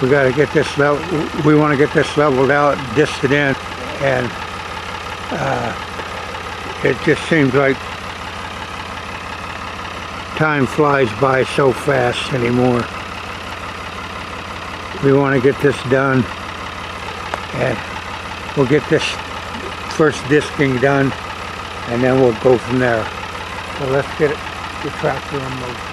We got to get this level. We want to get this leveled out, disc it in, and it just seems like time flies by so fast anymore. We want to get this done, and we'll get this first disking done, and then we'll go from there. So let's get the tractor in motion.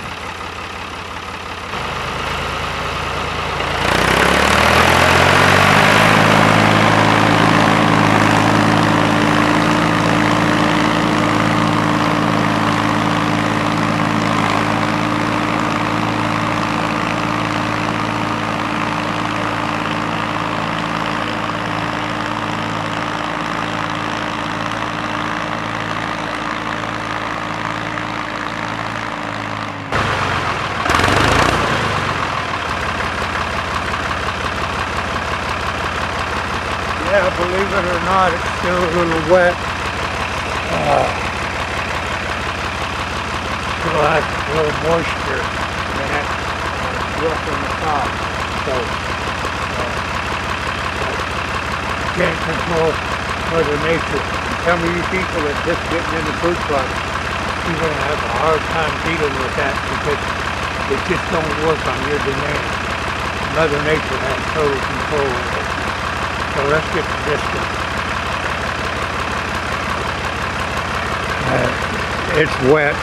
Yeah, believe it or not, it's still a little wet. Still has a little moisture in it. It's rough on the top. So, can't control Mother Nature. Some of you people that just getting into fruit plots, you're going to have a hard time dealing with that because it just don't work on your demand. Mother Nature has total control of it. So let's get the distance. It's wet.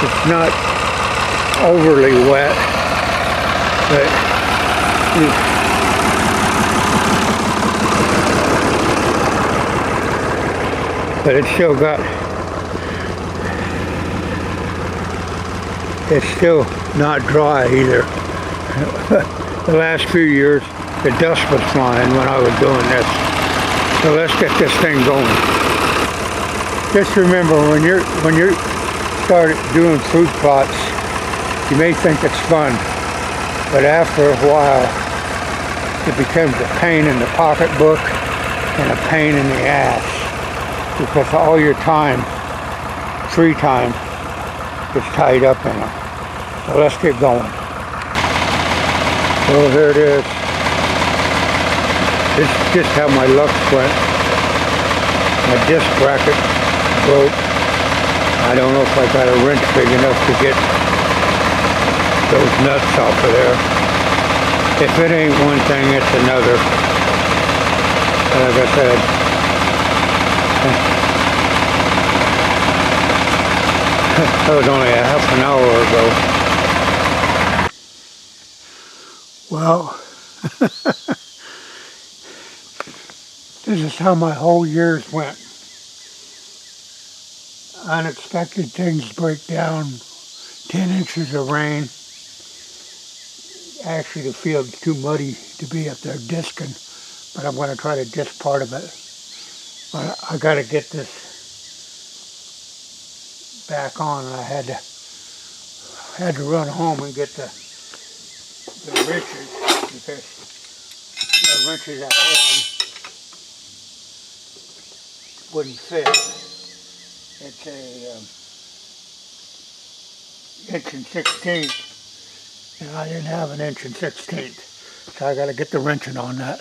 It's not overly wet, but it's still got. It's still not dry either. The last few years, the dust was flying when I was doing this. So let's get this thing going. Just remember, when you start doing fruit plots, you may think it's fun, but after a while, it becomes a pain in the pocketbook and a pain in the ass because all your time, free time, is tied up in them. So let's get going. So here it is. This is just how my luck went. My disc bracket broke. I don't know if I got a wrench big enough to get those nuts off of there. If it ain't one thing, it's another. Like I said, that was only a half an hour ago. Well, this is how my whole years went. Unexpected things break down. 10 inches of rain. Actually, the field's too muddy to be up there disking, but I'm going to try to disc part of it. But I got to get this back on, and I had to run home and get the wrenches because the wrenches at home wouldn't fit. It's a 1 1/16, and I didn't have an 1 1/16, so I got to get the wrenching on that.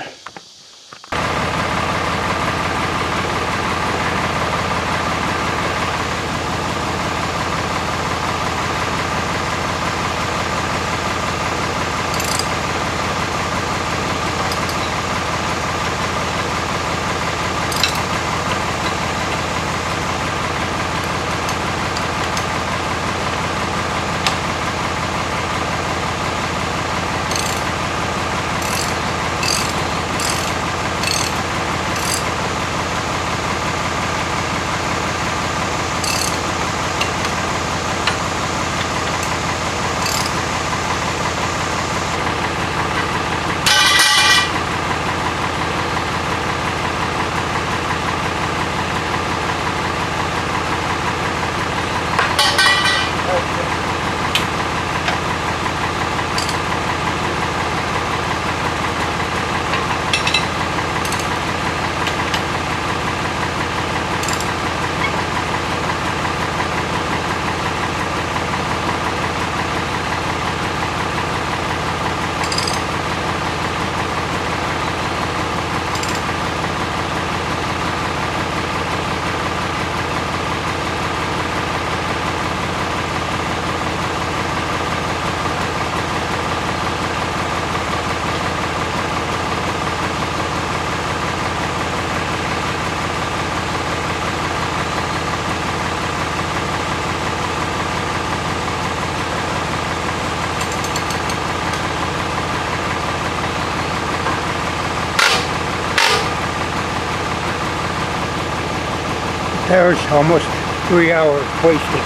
There's almost 3 hours wasted.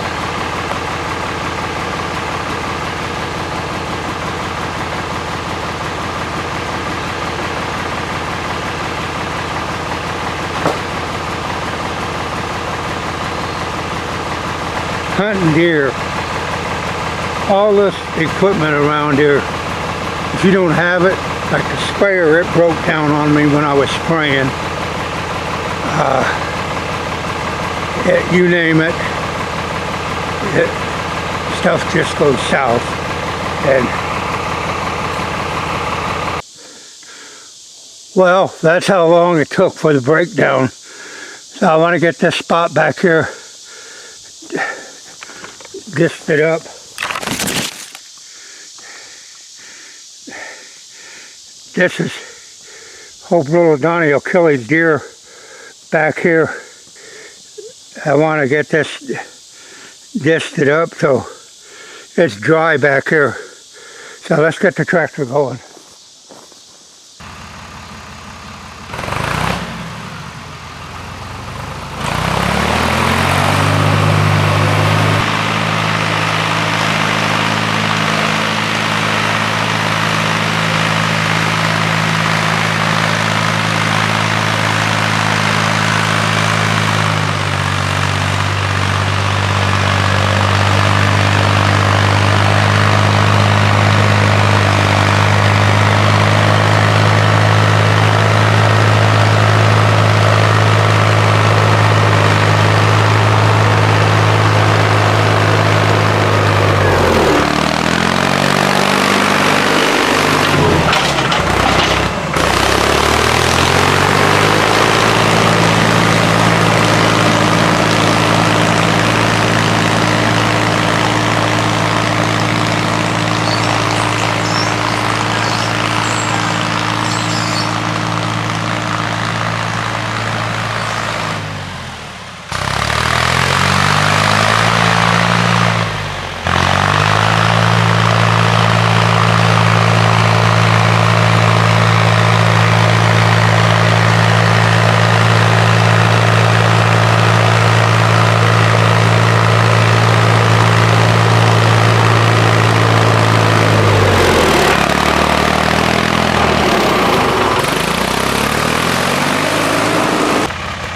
Hunting deer. All this equipment around here, if you don't have it, like the sprayer, it broke down on me when I was spraying. You name it, stuff just goes south. And well, that's how long it took for the breakdown. So I want to get this spot back here disted up. This is, hope little Donnie will kill his deer back here. I want to get this disted up so it's dry back here. So let's get the tractor going.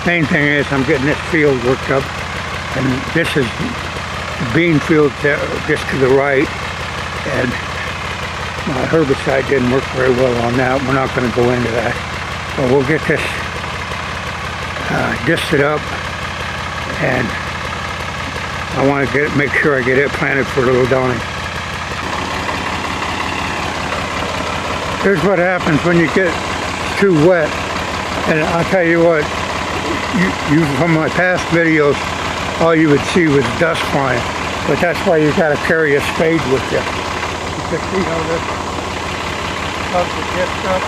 Main thing is I'm getting this field worked up, and this is the bean field just to the right, and my herbicide didn't work very well on that. We're not going to go into that, but we'll get this disted up, and I want to make sure I get it planted for little Donnie. Here's what happens when you get too wet, and I'll tell you what. You from my past videos, all you would see was dust flying, but that's why you got to carry a spade with you. You can see how this helps it get up.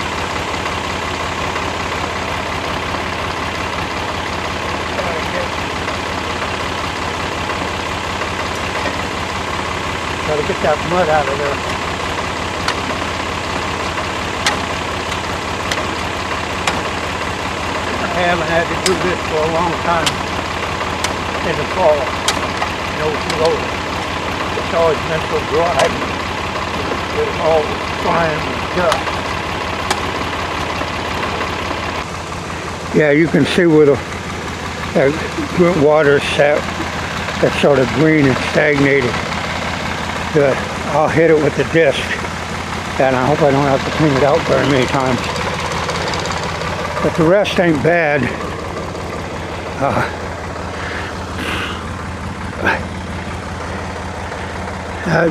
Got to get that mud out of there. I haven't had to do this for a long time in the fall. No slow. It's always been so dry. It's all flying with dust. Yeah, you can see where the water sat. That's sort of green and stagnated. Good. I'll hit it with the disc, and I hope I don't have to clean it out very many times. But the rest ain't bad.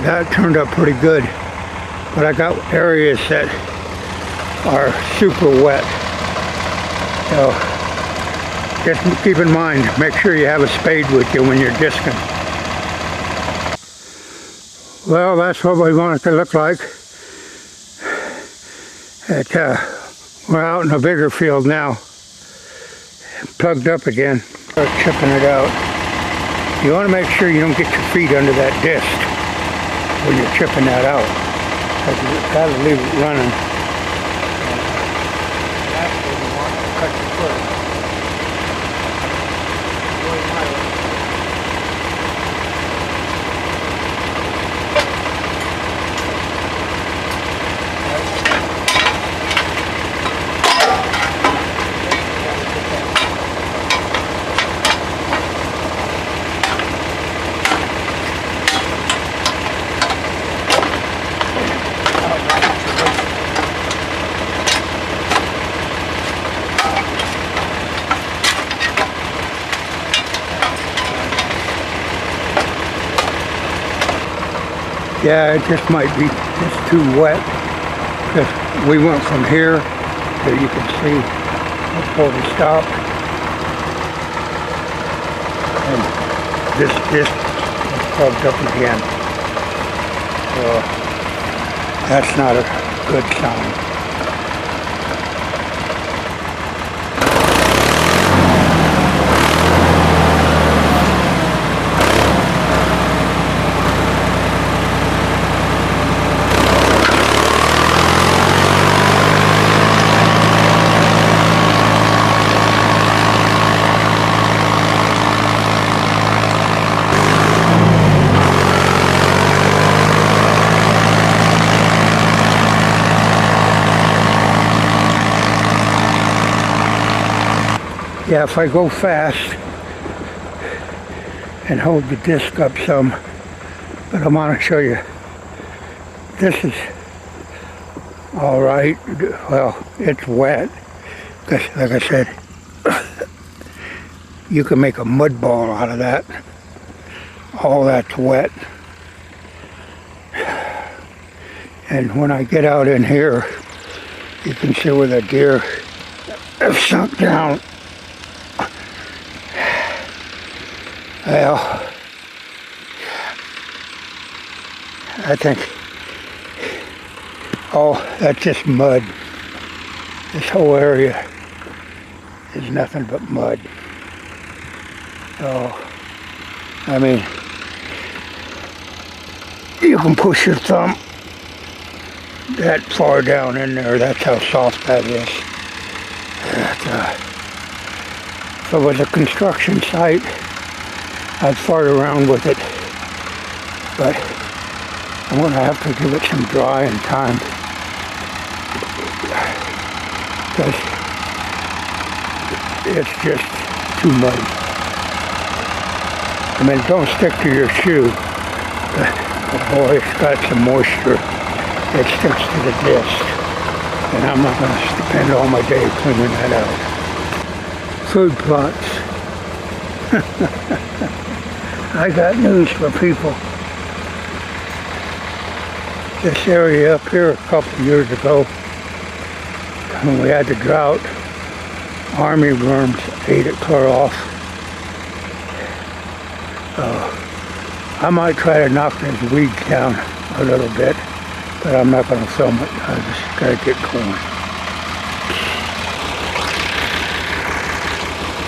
That turned up pretty good. But I got areas that are super wet. So just keep in mind, make sure you have a spade with you when you're discing. Well, that's what we want it to look like. We're out in a bigger field now, plugged up again. Start chipping it out. You want to make sure you don't get your feet under that disc when you're chipping that out. That'll leave it running. That's when you want to cut your foot. Yeah, it just might be just too wet. Because we went from here to, you can see, before we stopped. And this disc is plugged up again. So that's not a good sign. Yeah, if I go fast and hold the disc up some, but I want to show you, this is all right. Well, it's wet, because like I said, you can make a mud ball out of that. All that's wet. And when I get out in here, you can see where the deer have sunk down. Well, I think, oh, that's just mud. This whole area is nothing but mud. So, I mean, you can push your thumb that far down in there. That's how soft that is. If it was a construction site, I'd fart around with it, but I'm going to have to give it some drying time, because it's just too muddy. I mean, don't stick to your shoe, but boy, it's got some moisture. It sticks to the disc, and I'm not going to spend all my day cleaning that out. Food plots. I got news for people. This area up here a couple of years ago, when we had the drought, army worms ate it clear off. I might try to knock these weeds down a little bit, but I'm not going to film it. I just got to get going.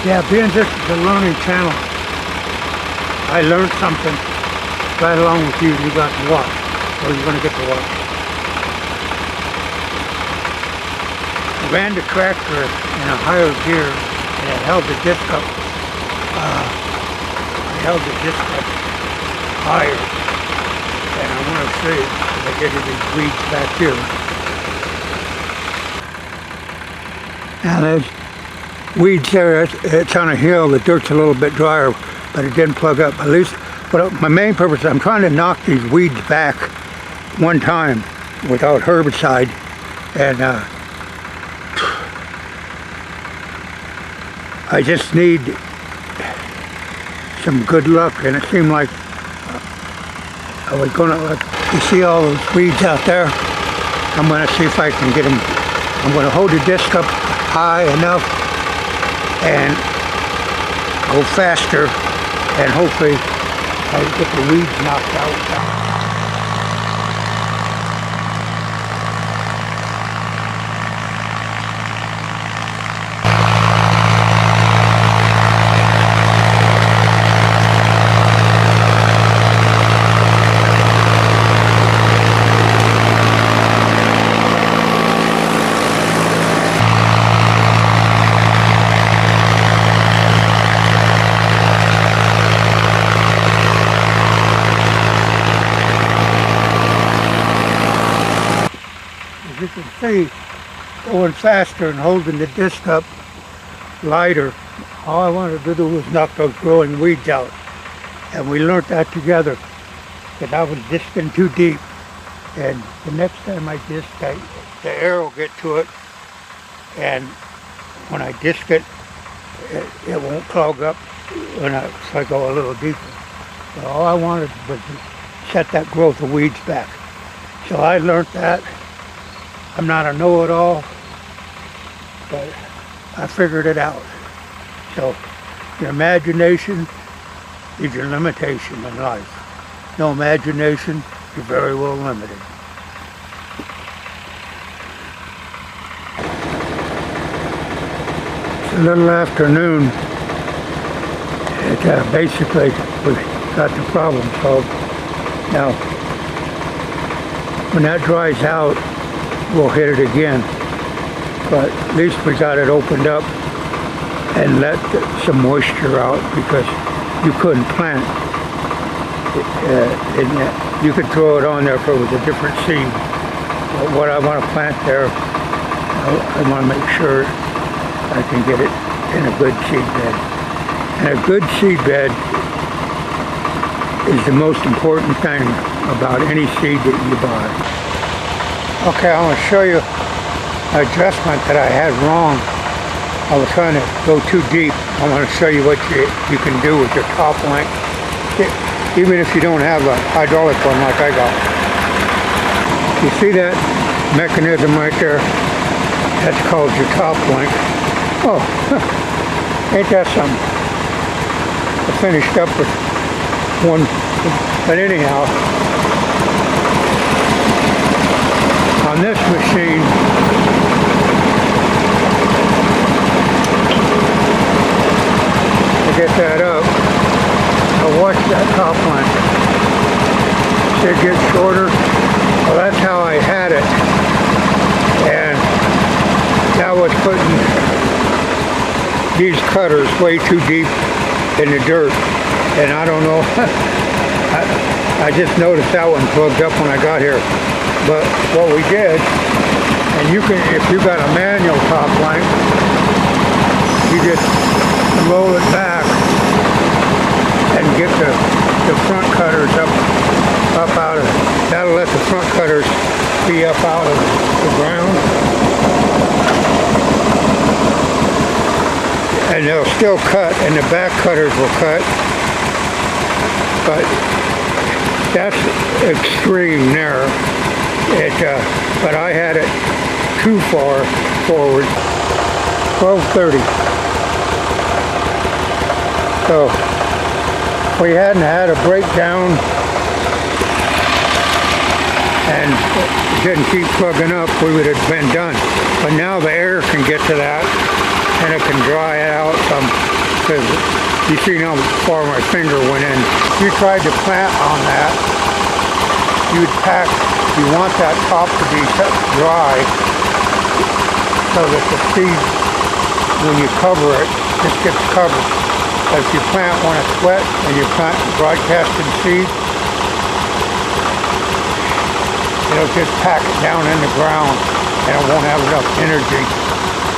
Yeah, being this is a learning channel, I learned something right along with you. You got to watch, or you're going to get to watch. I ran the tractor in a higher gear, and it held the disc up. I held the disc up higher, and I want to show you if I get to these weeds back here. Now there's weeds there. It's on a hill. The dirt's a little bit drier, but it didn't plug up. At least, but my main purpose is I'm trying to knock these weeds back one time without herbicide, and I just need some good luck. And it seemed like I was gonna, you see all those weeds out there? I'm gonna see if I can get them. I'm gonna hold the disc up high enough and go faster, and hopefully I'll get the weeds knocked out. You can see, going faster and holding the disc up lighter, all I wanted to do was knock those growing weeds out. And we learned that together, because I was discing too deep. And the next time I disc, the air will get to it, and when I disc it, it won't clog up if I go a little deeper. So all I wanted was to set that growth of weeds back. So I learned that. I'm not a know-it-all, but I figured it out. So your imagination is your limitation in life. No imagination, you're very well limited. It's a little afternoon. Basically, we got the problem solved. Now, when that dries out, we'll hit it again. But at least we got it opened up and let some moisture out, because you couldn't plant. You could throw it on there if it was a different seed. But what I want to plant there, I want to make sure I can get it in a good seed bed. And a good seed bed is the most important thing about any seed that you buy. Okay, I want to show you an adjustment that I had wrong. I was trying to go too deep. I want to show you what you can do with your top length, even if you don't have a hydraulic one like I got. You see that mechanism right there? That's called your top length. Oh, ain't that something? I finished up with one, but anyhow, on this machine, to get that up, I watch that top length. See it gets shorter? Well, that's how I had it. And that was putting these cutters way too deep in the dirt. And I don't know, I just noticed that one plugged up when I got here. But what we did, and you can, if you got a manual top length, you just roll it back and get the front cutters up out of, that'll let the front cutters be up out of the ground. And they'll still cut, and the back cutters will cut. But that's extreme there. But I had it too far forward. 12:30. So if we hadn't had a breakdown and it didn't keep plugging up, we would have been done. But now the air can get to that, and it can dry it out some, because you see how far my finger went in. If you tried to plant on that, you'd pack, you want that top to be dry so that the seed, when you cover it, just gets covered. But if you plant when it's wet and you plant broadcasted seed, it'll just pack it down in the ground, and it won't have enough energy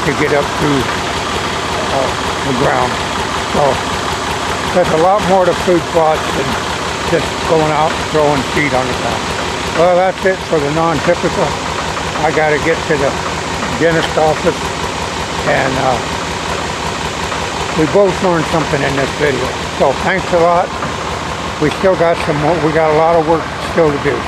to get up through the ground. So there's a lot more to food plots than just going out and throwing seed on the ground. Well, that's it for the non-typical. I got to get to the dentist office, and we both learned something in this video. So thanks a lot. We still got we got a lot of work still to do.